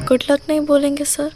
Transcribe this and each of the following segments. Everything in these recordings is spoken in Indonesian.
Good luck नहीं बोलेंगे sir?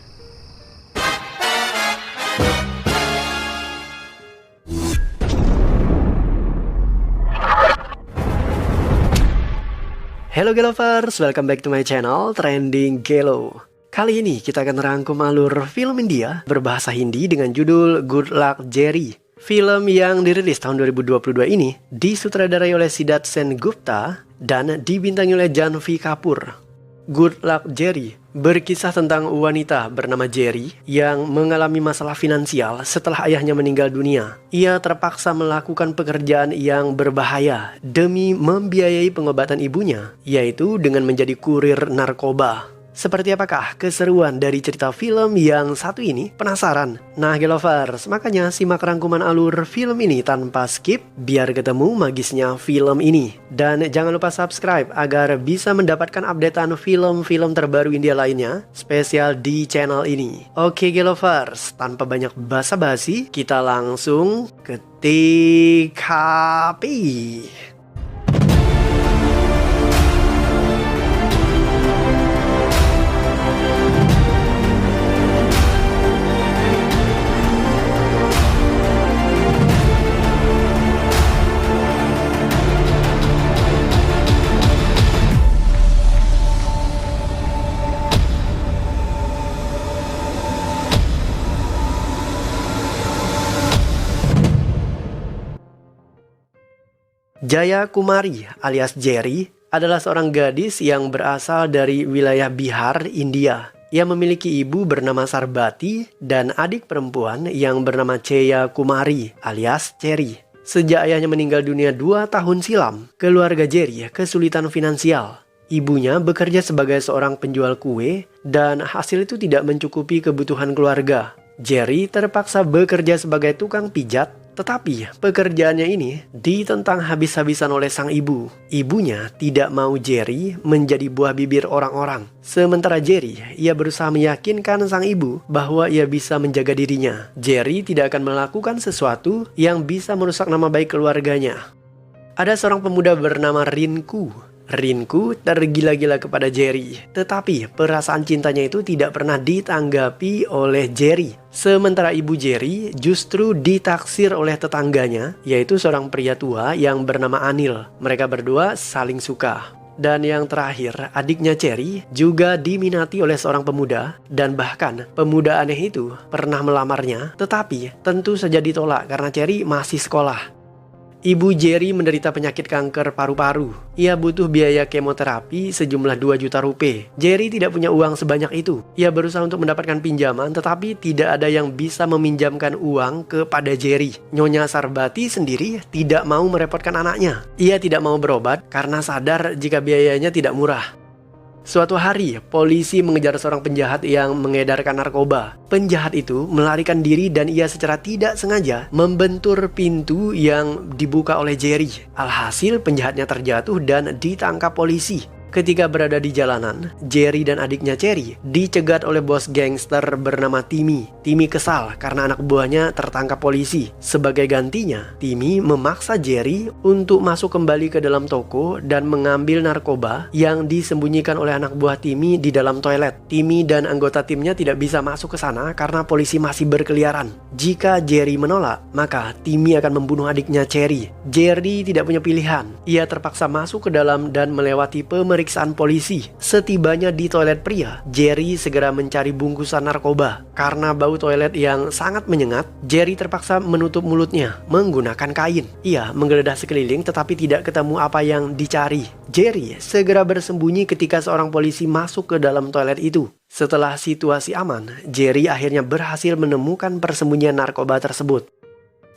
Hello Gelovers, welcome back to my channel Trending Gelo. Kali ini kita akan rangkum alur film India berbahasa Hindi dengan judul Good Luck Jerry. Film yang dirilis tahun 2022 ini disutradarai oleh Siddharth Sengupta dan dibintangi oleh Janhvi Kapoor. Good Luck Jerry berkisah tentang wanita bernama Jerry yang mengalami masalah finansial setelah ayahnya meninggal dunia. Ia terpaksa melakukan pekerjaan yang berbahaya demi membiayai pengobatan ibunya, yaitu dengan menjadi kurir narkoba. Seperti apakah keseruan dari cerita film yang satu ini? Penasaran? Nah Gelovers, makanya simak rangkuman alur film ini tanpa skip biar ketemu magisnya film ini. Dan jangan lupa subscribe agar bisa mendapatkan updatean film-film terbaru India lainnya spesial di channel ini. Oke Gelovers, tanpa banyak basa-basi kita langsung ke TKP. Jaya Kumari alias Jerry adalah seorang gadis yang berasal dari wilayah Bihar, India. Ia memiliki ibu bernama Sarbati dan adik perempuan yang bernama Cheya Kumari alias Cherry. Sejak ayahnya meninggal dunia 2 tahun silam, keluarga Jerry kesulitan finansial. Ibunya bekerja sebagai seorang penjual kue dan hasil itu tidak mencukupi kebutuhan keluarga. Jerry terpaksa bekerja sebagai tukang pijat. Tetapi pekerjaannya ini ditentang habis-habisan oleh sang ibu. Ibunya tidak mau Jerry menjadi buah bibir orang-orang. Sementara Jerry, ia berusaha meyakinkan sang ibu bahwa ia bisa menjaga dirinya. Jerry tidak akan melakukan sesuatu yang bisa merusak nama baik keluarganya. Ada seorang pemuda bernama Rinku. Rinku tergila-gila kepada Jerry, tetapi perasaan cintanya itu tidak pernah ditanggapi oleh Jerry. Sementara ibu Jerry justru ditaksir oleh tetangganya, yaitu seorang pria tua yang bernama Anil. Mereka berdua saling suka. Dan yang terakhir, adiknya Cherry juga diminati oleh seorang pemuda, dan bahkan pemuda aneh itu pernah melamarnya, tetapi tentu saja ditolak karena Cherry masih sekolah. Ibu Jerry menderita penyakit kanker paru-paru. Ia butuh biaya kemoterapi sejumlah 2 juta rupiah. Jerry tidak punya uang sebanyak itu. Ia berusaha untuk mendapatkan pinjaman, tetapi tidak ada yang bisa meminjamkan uang kepada Jerry. Nyonya Sarbati sendiri tidak mau merepotkan anaknya. Ia tidak mau berobat karena sadar jika biayanya tidak murah. Suatu hari, polisi mengejar seorang penjahat yang mengedarkan narkoba. Penjahat itu melarikan diri dan ia secara tidak sengaja membentur pintu yang dibuka oleh Jerry. Alhasil penjahatnya terjatuh dan ditangkap polisi. Ketika berada di jalanan, Jerry dan adiknya Cherry dicegat oleh bos gangster bernama Timmy. Timmy kesal karena anak buahnya tertangkap polisi. Sebagai gantinya, Timmy memaksa Jerry untuk masuk kembali ke dalam toko dan mengambil narkoba yang disembunyikan oleh anak buah Timmy di dalam toilet. Timmy dan anggota timnya tidak bisa masuk ke sana karena polisi masih berkeliaran. Jika Jerry menolak, maka Timmy akan membunuh adiknya Cherry. Jerry tidak punya pilihan. Ia terpaksa masuk ke dalam dan melewati pemeriksaan polisi. Setibanya di toilet pria, Jerry segera mencari bungkusan narkoba. Karena bau toilet yang sangat menyengat, Jerry terpaksa menutup mulutnya menggunakan kain. Ia menggeledah sekeliling tetapi tidak ketemu apa yang dicari. Jerry segera bersembunyi ketika seorang polisi masuk ke dalam toilet itu. Setelah situasi aman, Jerry akhirnya berhasil menemukan persembunyian narkoba tersebut.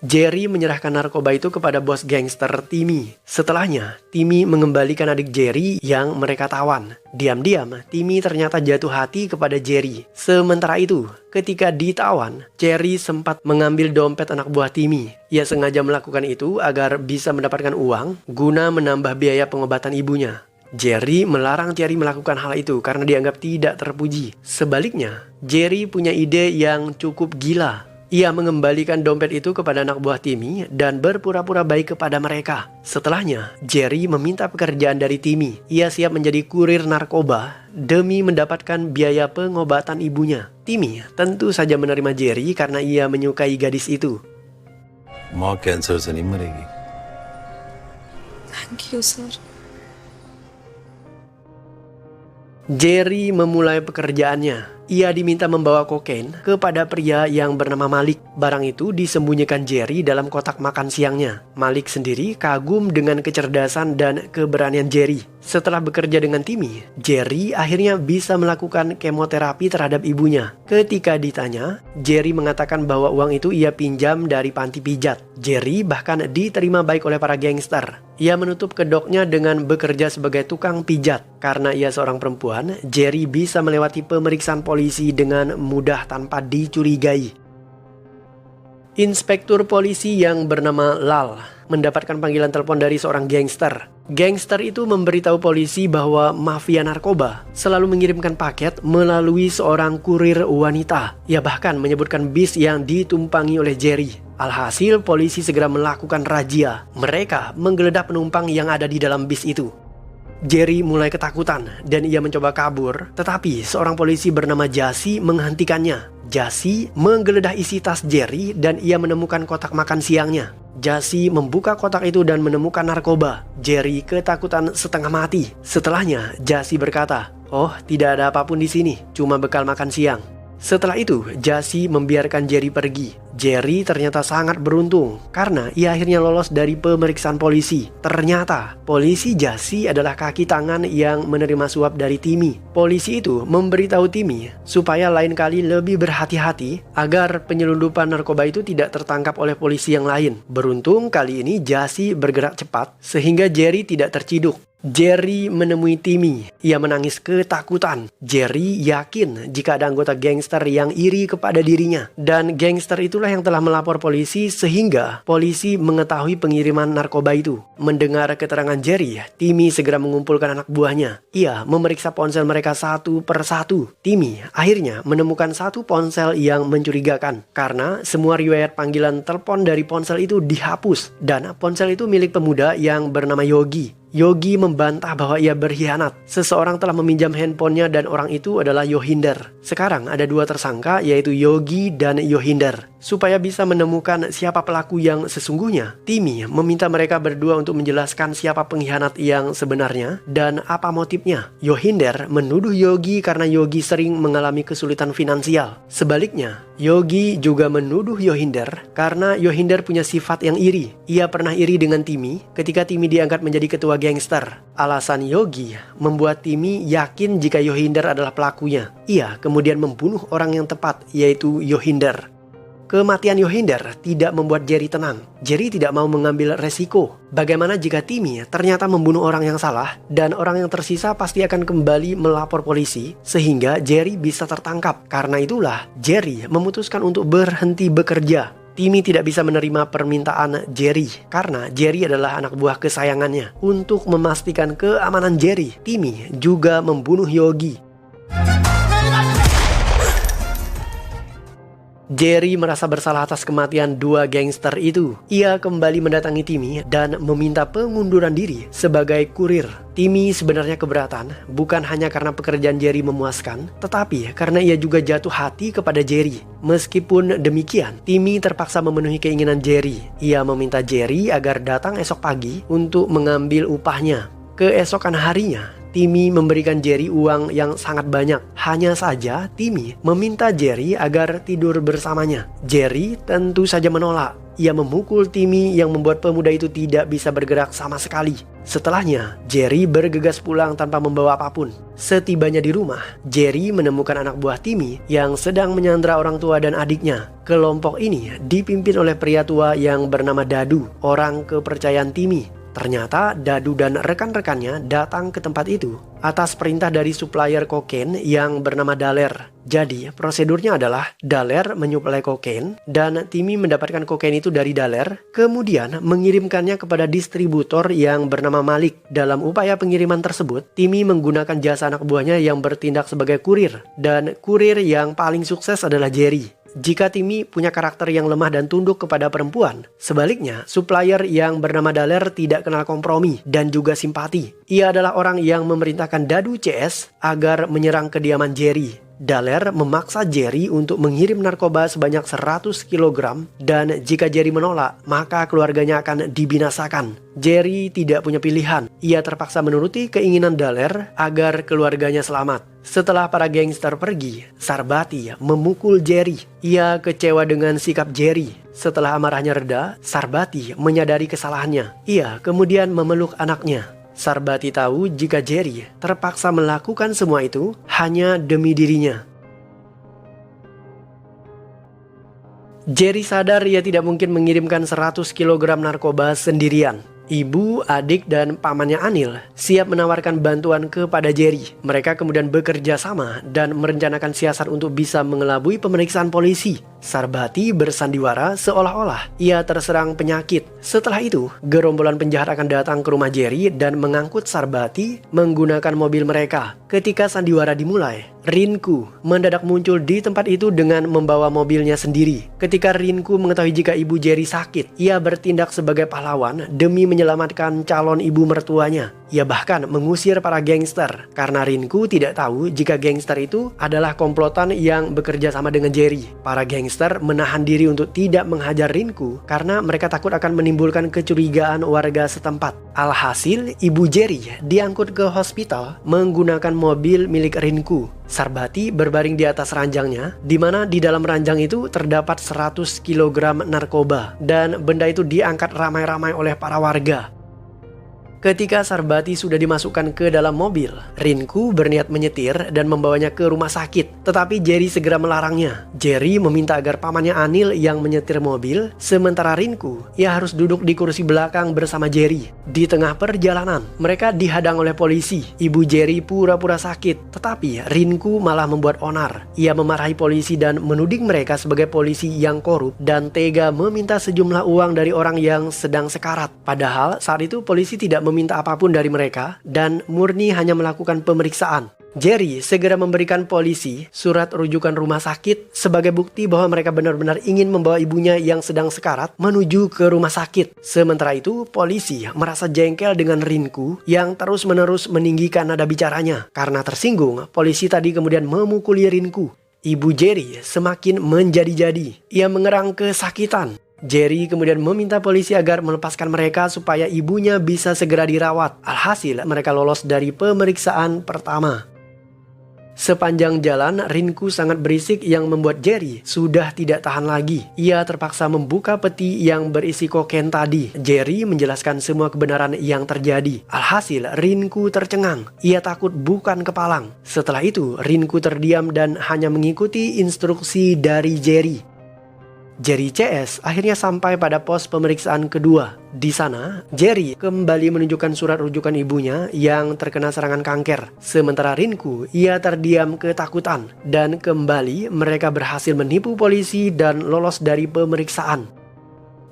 Jerry menyerahkan narkoba itu kepada bos gangster Timmy. Setelahnya, Timmy mengembalikan adik Jerry yang mereka tawan. Diam-diam, Timmy ternyata jatuh hati kepada Jerry. Sementara itu, ketika ditawan, Jerry sempat mengambil dompet anak buah Timmy. Ia sengaja melakukan itu agar bisa mendapatkan uang guna menambah biaya pengobatan ibunya. Jerry melarang Cherry melakukan hal itu karena dianggap tidak terpuji. Sebaliknya, Jerry punya ide yang cukup gila. Ia mengembalikan dompet itu kepada anak buah Timmy dan berpura-pura baik kepada mereka. Setelahnya, Jerry meminta pekerjaan dari Timmy. Ia siap menjadi kurir narkoba demi mendapatkan biaya pengobatan ibunya. Timmy tentu saja menerima Jerry karena ia menyukai gadis itu. माँ कैंसर से नहीं मरेगी। Thank you sir. Jerry memulai pekerjaannya. Ia diminta membawa kokain kepada pria yang bernama Malik. Barang itu disembunyikan Jerry dalam kotak makan siangnya. Malik sendiri kagum dengan kecerdasan dan keberanian Jerry. Setelah bekerja dengan Timmy, Jerry akhirnya bisa melakukan kemoterapi terhadap ibunya. Ketika ditanya, Jerry mengatakan bahwa uang itu ia pinjam dari panti pijat. Jerry bahkan diterima baik oleh para gangster. Ia menutup kedoknya dengan bekerja sebagai tukang pijat. Karena ia seorang perempuan, Jerry bisa melewati pemeriksaan polisi dengan mudah tanpa dicurigai. Inspektur polisi yang bernama Lal mendapatkan panggilan telepon dari seorang gangster. Gangster itu memberitahu polisi bahwa mafia narkoba selalu mengirimkan paket melalui seorang kurir wanita. Ia bahkan menyebutkan bis yang ditumpangi oleh Jerry. Alhasil polisi segera melakukan razia. Mereka menggeledah penumpang yang ada di dalam bis itu. Jerry mulai ketakutan dan ia mencoba kabur, tetapi seorang polisi bernama Jasi menghentikannya. Jasi menggeledah isi tas Jerry dan ia menemukan kotak makan siangnya. Jasi membuka kotak itu dan menemukan narkoba. Jerry ketakutan setengah mati. Setelahnya, Jasi berkata, "Oh, tidak ada apapun di sini, cuma bekal makan siang." Setelah itu, Jasi membiarkan Jerry pergi. Jerry ternyata sangat beruntung karena ia akhirnya lolos dari pemeriksaan polisi. Ternyata, polisi Jasi adalah kaki tangan yang menerima suap dari Timmy. Polisi itu memberitahu Timmy supaya lain kali lebih berhati-hati agar penyelundupan narkoba itu tidak tertangkap oleh polisi yang lain. Beruntung kali ini Jasi bergerak cepat sehingga Jerry tidak terciduk. Jerry menemui Timmy. Ia menangis ketakutan. Jerry yakin jika ada anggota gangster yang iri kepada dirinya. Dan gangster itulah yang telah melapor polisi sehingga polisi mengetahui pengiriman narkoba itu. Mendengar keterangan Jerry, Timmy segera mengumpulkan anak buahnya. Ia memeriksa ponsel mereka satu per satu. Timmy akhirnya menemukan satu ponsel yang mencurigakan karena semua riwayat panggilan telepon dari ponsel itu dihapus. Dan ponsel itu milik pemuda yang bernama Yogi. Yogi membantah bahwa ia berkhianat. Seseorang telah meminjam handphonenya dan orang itu adalah Yohinder. Sekarang ada dua tersangka yaitu Yogi dan Yohinder. Supaya bisa menemukan siapa pelaku yang sesungguhnya, Timmy meminta mereka berdua untuk menjelaskan siapa pengkhianat yang sebenarnya dan apa motifnya. Yohinder menuduh Yogi karena Yogi sering mengalami kesulitan finansial. Sebaliknya, Yogi juga menuduh Yohinder karena Yohinder punya sifat yang iri. Ia pernah iri dengan Timmy ketika Timmy diangkat menjadi ketua gangster. Alasan Yogi membuat Timmy yakin jika Yohinder adalah pelakunya. Ia kemudian membunuh orang yang tepat, yaitu Yohinder. Kematian Yohinder tidak membuat Jerry tenang. Jerry tidak mau mengambil resiko. Bagaimana jika Timmy ternyata membunuh orang yang salah dan orang yang tersisa pasti akan kembali melapor polisi sehingga Jerry bisa tertangkap. Karena itulah Jerry memutuskan untuk berhenti bekerja. Timmy tidak bisa menerima permintaan Jerry karena Jerry adalah anak buah kesayangannya. Untuk memastikan keamanan Jerry, Timmy juga membunuh Yogi. Jerry merasa bersalah atas kematian dua gangster itu. Ia kembali mendatangi Timmy dan meminta pengunduran diri sebagai kurir. Timmy sebenarnya keberatan, bukan hanya karena pekerjaan Jerry memuaskan, tetapi karena ia juga jatuh hati kepada Jerry. Meskipun demikian, Timmy terpaksa memenuhi keinginan Jerry. Ia meminta Jerry agar datang esok pagi untuk mengambil upahnya. Keesokan harinya, Timmy memberikan Jerry uang yang sangat banyak. Hanya saja Timmy meminta Jerry agar tidur bersamanya. Jerry tentu saja menolak. Ia memukul Timmy yang membuat pemuda itu tidak bisa bergerak sama sekali. Setelahnya, Jerry bergegas pulang tanpa membawa apapun. Setibanya di rumah, Jerry menemukan anak buah Timmy yang sedang menyandra orang tua dan adiknya. Kelompok ini dipimpin oleh pria tua yang bernama Dadu, orang kepercayaan Timmy. Ternyata Dadu dan rekan-rekannya datang ke tempat itu atas perintah dari supplier kokain yang bernama Daler. Jadi prosedurnya adalah Daler menyuplai kokain dan Timmy mendapatkan kokain itu dari Daler, kemudian mengirimkannya kepada distributor yang bernama Malik. Dalam upaya pengiriman tersebut, Timmy menggunakan jasa anak buahnya yang bertindak sebagai kurir, dan kurir yang paling sukses adalah Jerry. jika Timmy punya karakter yang lemah dan tunduk kepada perempuan. Sebaliknya, supplier yang bernama Daler tidak kenal kompromi dan juga simpati. Ia adalah orang yang memerintahkan Dadu CS agar menyerang kediaman Jerry. Daler memaksa Jerry untuk mengirim narkoba sebanyak 100 kg dan jika Jerry menolak, maka keluarganya akan dibinasakan. Jerry tidak punya pilihan. Ia terpaksa menuruti keinginan Daler agar keluarganya selamat. Setelah para gangster pergi, Sarbati memukul Jerry. Ia kecewa dengan sikap Jerry. Setelah amarahnya reda, Sarbati menyadari kesalahannya. Ia kemudian memeluk anaknya. Sarbati tahu jika Jerry terpaksa melakukan semua itu hanya demi dirinya. Jerry sadar ia tidak mungkin mengirimkan 100 kg narkoba sendirian. Ibu, adik, dan pamannya Anil siap menawarkan bantuan kepada Jerry. Mereka kemudian bekerja sama dan merencanakan siasat untuk bisa mengelabui pemeriksaan polisi. Sarbati bersandiwara seolah-olah ia terserang penyakit. Setelah itu, gerombolan penjahat akan datang ke rumah Jerry dan mengangkut Sarbati menggunakan mobil mereka. Ketika sandiwara dimulai, Rinku mendadak muncul di tempat itu dengan membawa mobilnya sendiri. Ketika Rinku mengetahui jika ibu Jerry sakit, ia bertindak sebagai pahlawan demi menyelamatkan calon ibu mertuanya. Ia bahkan mengusir para gangster karena Rinku tidak tahu jika gangster itu adalah komplotan yang bekerja sama dengan Jerry. Para gangster menahan diri untuk tidak menghajar Rinku karena mereka takut akan menimbulkan kecurigaan warga setempat. Alhasil, ibu Jerry diangkut ke hospital menggunakan mobil milik Rinku. Sarbati berbaring di atas ranjangnya, di mana di dalam ranjang itu terdapat 100 kg narkoba dan benda itu diangkat ramai-ramai oleh para warga. Ketika Sarbati sudah dimasukkan ke dalam mobil, Rinku berniat menyetir dan membawanya ke rumah sakit. Tetapi Jerry segera melarangnya. Jerry meminta agar pamannya Anil yang menyetir mobil, sementara Rinku, ia harus duduk di kursi belakang bersama Jerry. Di tengah perjalanan, mereka dihadang oleh polisi. Ibu Jerry pura-pura sakit, tetapi Rinku malah membuat onar. Ia memarahi polisi dan menuding mereka sebagai polisi yang korup dan tega meminta sejumlah uang dari orang yang sedang sekarat. Padahal saat itu polisi tidak meminta apapun dari mereka dan murni hanya melakukan pemeriksaan. Jerry segera memberikan polisi surat rujukan rumah sakit sebagai bukti bahwa mereka benar-benar ingin membawa ibunya yang sedang sekarat menuju ke rumah sakit. Sementara itu, polisi merasa jengkel dengan Rinku yang terus-menerus meninggikan nada bicaranya. Karena tersinggung, polisi tadi kemudian memukuli Rinku. Ibu Jerry semakin menjadi-jadi. Ia mengerang kesakitan. Jerry kemudian meminta polisi agar melepaskan mereka supaya ibunya bisa segera dirawat. Alhasil, mereka lolos dari pemeriksaan pertama. Sepanjang jalan, Rinku sangat berisik yang membuat Jerry sudah tidak tahan lagi. Ia terpaksa membuka peti yang berisi kokain tadi. Jerry menjelaskan semua kebenaran yang terjadi. Alhasil, Rinku tercengang. Ia takut bukan kepalang. Setelah itu, Rinku terdiam dan hanya mengikuti instruksi dari Jerry. Jerry CS akhirnya sampai pada pos pemeriksaan kedua. Di sana, Jerry kembali menunjukkan surat rujukan ibunya yang terkena serangan kanker. Sementara Rinku, ia terdiam ketakutan. Dan kembali mereka berhasil menipu polisi dan lolos dari pemeriksaan.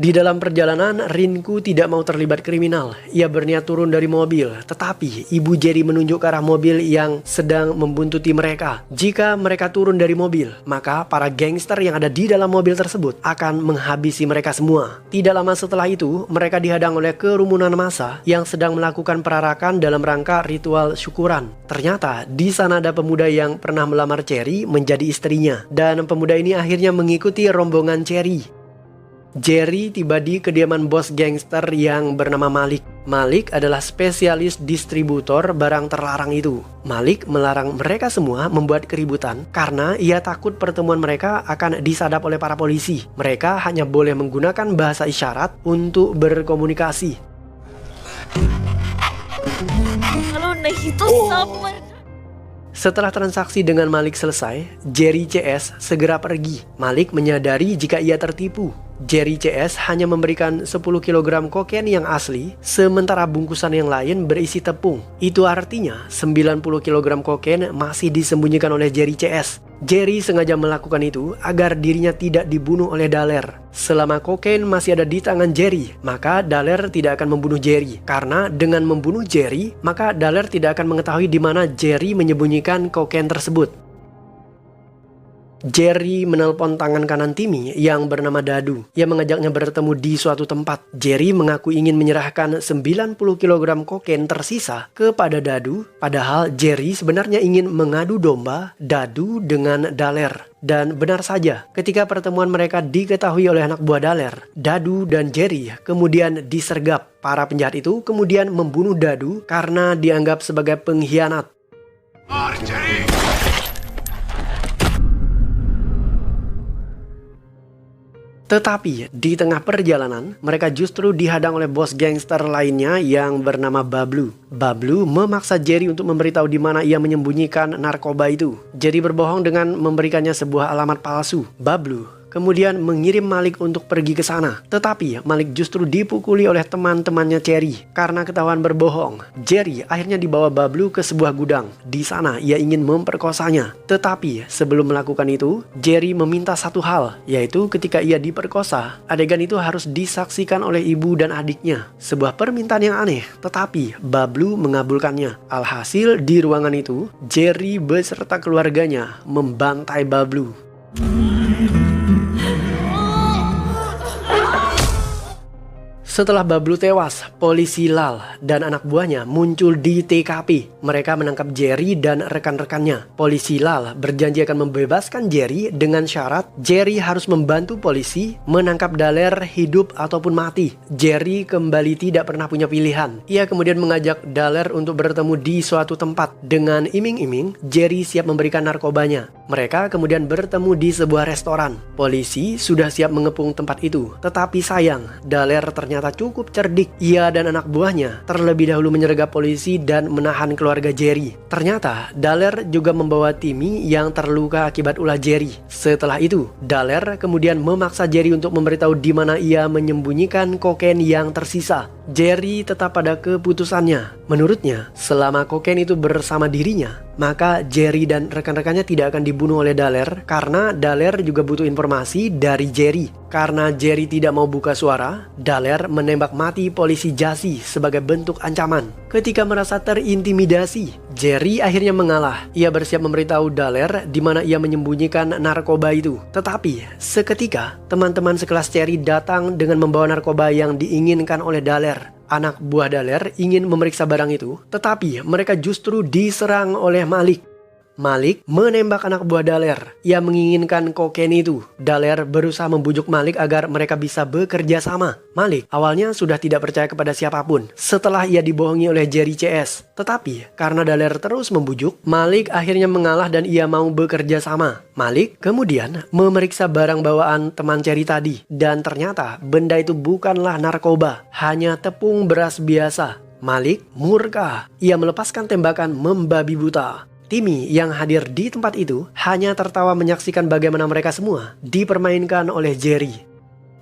Di dalam perjalanan, Rinku tidak mau terlibat kriminal. Ia berniat turun dari mobil, tetapi ibu Jerry menunjuk ke arah mobil yang sedang membuntuti mereka. Jika mereka turun dari mobil, maka para gangster yang ada di dalam mobil tersebut akan menghabisi mereka semua. Tidak lama setelah itu, mereka dihadang oleh kerumunan massa yang sedang melakukan perarakan dalam rangka ritual syukuran. Ternyata di sana ada pemuda yang pernah melamar Cherry menjadi istrinya, dan pemuda ini akhirnya mengikuti rombongan Cherry. Jerry tiba di kediaman bos gangster yang bernama Malik. Malik adalah spesialis distributor barang terlarang itu. Malik melarang mereka semua membuat keributan karena ia takut pertemuan mereka akan disadap oleh para polisi. Mereka hanya boleh menggunakan bahasa isyarat untuk berkomunikasi. Setelah transaksi dengan Malik selesai, Jerry CS segera pergi. Malik menyadari jika ia tertipu. Jerry CS hanya memberikan 10 kg kokain yang asli, sementara bungkusan yang lain berisi tepung. Itu artinya 90 kg kokain masih disembunyikan oleh Jerry CS. Jerry sengaja melakukan itu agar dirinya tidak dibunuh oleh Daler. Selama kokain masih ada di tangan Jerry, maka Daler tidak akan membunuh Jerry. Karena dengan membunuh Jerry, maka Daler tidak akan mengetahui di mana Jerry menyembunyikan kokain tersebut. Jerry menelpon tangan kanan Timmy yang bernama Dadu. Ia mengajaknya bertemu di suatu tempat. Jerry mengaku ingin menyerahkan 90 kg kokain tersisa kepada Dadu, padahal Jerry sebenarnya ingin mengadu domba Dadu dengan Dallaire. Dan benar saja, ketika pertemuan mereka diketahui oleh anak buah Dallaire, Dadu dan Jerry kemudian disergap. Para penjahat itu kemudian membunuh Dadu karena dianggap sebagai pengkhianat. Tetapi di tengah perjalanan, mereka justru dihadang oleh bos gangster lainnya yang bernama Bablu. Bablu memaksa Jerry untuk memberitahu di mana ia menyembunyikan narkoba itu. Jerry berbohong dengan memberikannya sebuah alamat palsu. Bablu kemudian mengirim Malik untuk pergi ke sana. Tetapi Malik justru dipukuli oleh teman-temannya Jerry karena ketahuan berbohong. Jerry akhirnya dibawa Bablu ke sebuah gudang. Di sana ia ingin memperkosanya. Tetapi sebelum melakukan itu, Jerry meminta satu hal, yaitu ketika ia diperkosa, adegan itu harus disaksikan oleh ibu dan adiknya. Sebuah permintaan yang aneh, tetapi Bablu mengabulkannya. Alhasil di ruangan itu, Jerry beserta keluarganya membantai Bablu. Setelah Bablu tewas, polisi Lal dan anak buahnya muncul di TKP. Mereka menangkap Jerry dan rekan-rekannya. Polisi Lal berjanji akan membebaskan Jerry dengan syarat Jerry harus membantu polisi menangkap Dallaire hidup ataupun mati. Jerry kembali tidak pernah punya pilihan. Ia kemudian mengajak Dallaire untuk bertemu di suatu tempat. Dengan iming-iming, Jerry siap memberikan narkobanya. Mereka kemudian bertemu di sebuah restoran. Polisi sudah siap mengepung tempat itu. Tetapi sayang, Dallaire ternyata cukup cerdik. Ia dan anak buahnya terlebih dahulu menyergap polisi dan menahan keluarga Jerry. Ternyata Dallaire juga membawa Timmy yang terluka akibat ulah Jerry. Setelah itu, Dallaire kemudian memaksa Jerry untuk memberitahu di mana ia menyembunyikan kokain yang tersisa. Jerry tetap pada keputusannya. Menurutnya, selama kokain itu bersama dirinya, maka Jerry dan rekan-rekannya tidak akan dibunuh oleh Dallaire karena Dallaire juga butuh informasi dari Jerry. Karena Jerry tidak mau buka suara, Dallaire menembak mati polisi Jassy sebagai bentuk ancaman. Ketika merasa terintimidasi, Jerry akhirnya mengalah. Ia bersiap memberitahu Dallaire di mana ia menyembunyikan narkoba itu. Tetapi seketika teman-teman sekelas Jerry datang dengan membawa narkoba yang diinginkan oleh Dallaire. Anak buah Dallaire ingin memeriksa barang itu, tetapi mereka justru diserang oleh Malik. Malik menembak anak buah Dallaire. Ia menginginkan kokain itu. Dallaire berusaha membujuk Malik agar mereka bisa bekerja sama. Malik awalnya sudah tidak percaya kepada siapapun setelah ia dibohongi oleh Jerry CS. Tetapi karena Dallaire terus membujuk, Malik akhirnya mengalah dan ia mau bekerja sama. Malik kemudian memeriksa barang bawaan teman Jerry tadi. Dan ternyata benda itu bukanlah narkoba, hanya tepung beras biasa. Malik murka. Ia melepaskan tembakan membabi buta. Timmy yang hadir di tempat itu hanya tertawa menyaksikan bagaimana mereka semua dipermainkan oleh Jerry.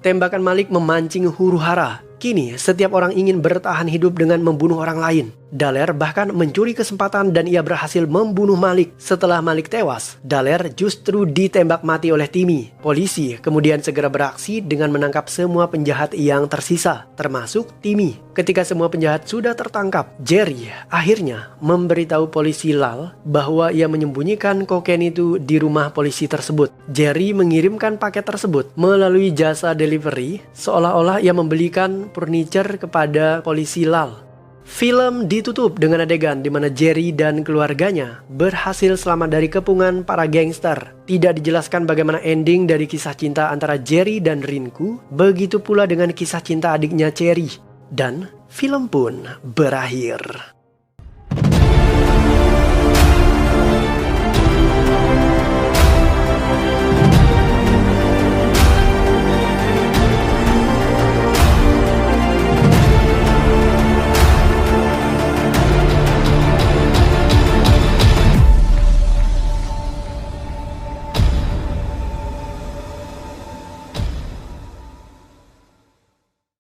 Tembakan Malik memancing huru-hara. Kini setiap orang ingin bertahan hidup dengan membunuh orang lain. Dallaire bahkan mencuri kesempatan dan ia berhasil membunuh Malik. Setelah Malik tewas, Dallaire justru ditembak mati oleh Timmy. Polisi kemudian segera beraksi dengan menangkap semua penjahat yang tersisa, termasuk Timmy. Ketika semua penjahat sudah tertangkap, Jerry akhirnya memberitahu polisi Lal bahwa ia menyembunyikan kokain itu di rumah polisi tersebut. Jerry mengirimkan paket tersebut melalui jasa delivery, seolah-olah ia membelikan furniture kepada polisi Lal. Film ditutup dengan adegan di mana Jerry dan keluarganya berhasil selamat dari kepungan para gangster. Tidak dijelaskan bagaimana ending dari kisah cinta antara Jerry dan Rinku, begitu pula dengan kisah cinta adiknya Cherry. Dan film pun berakhir.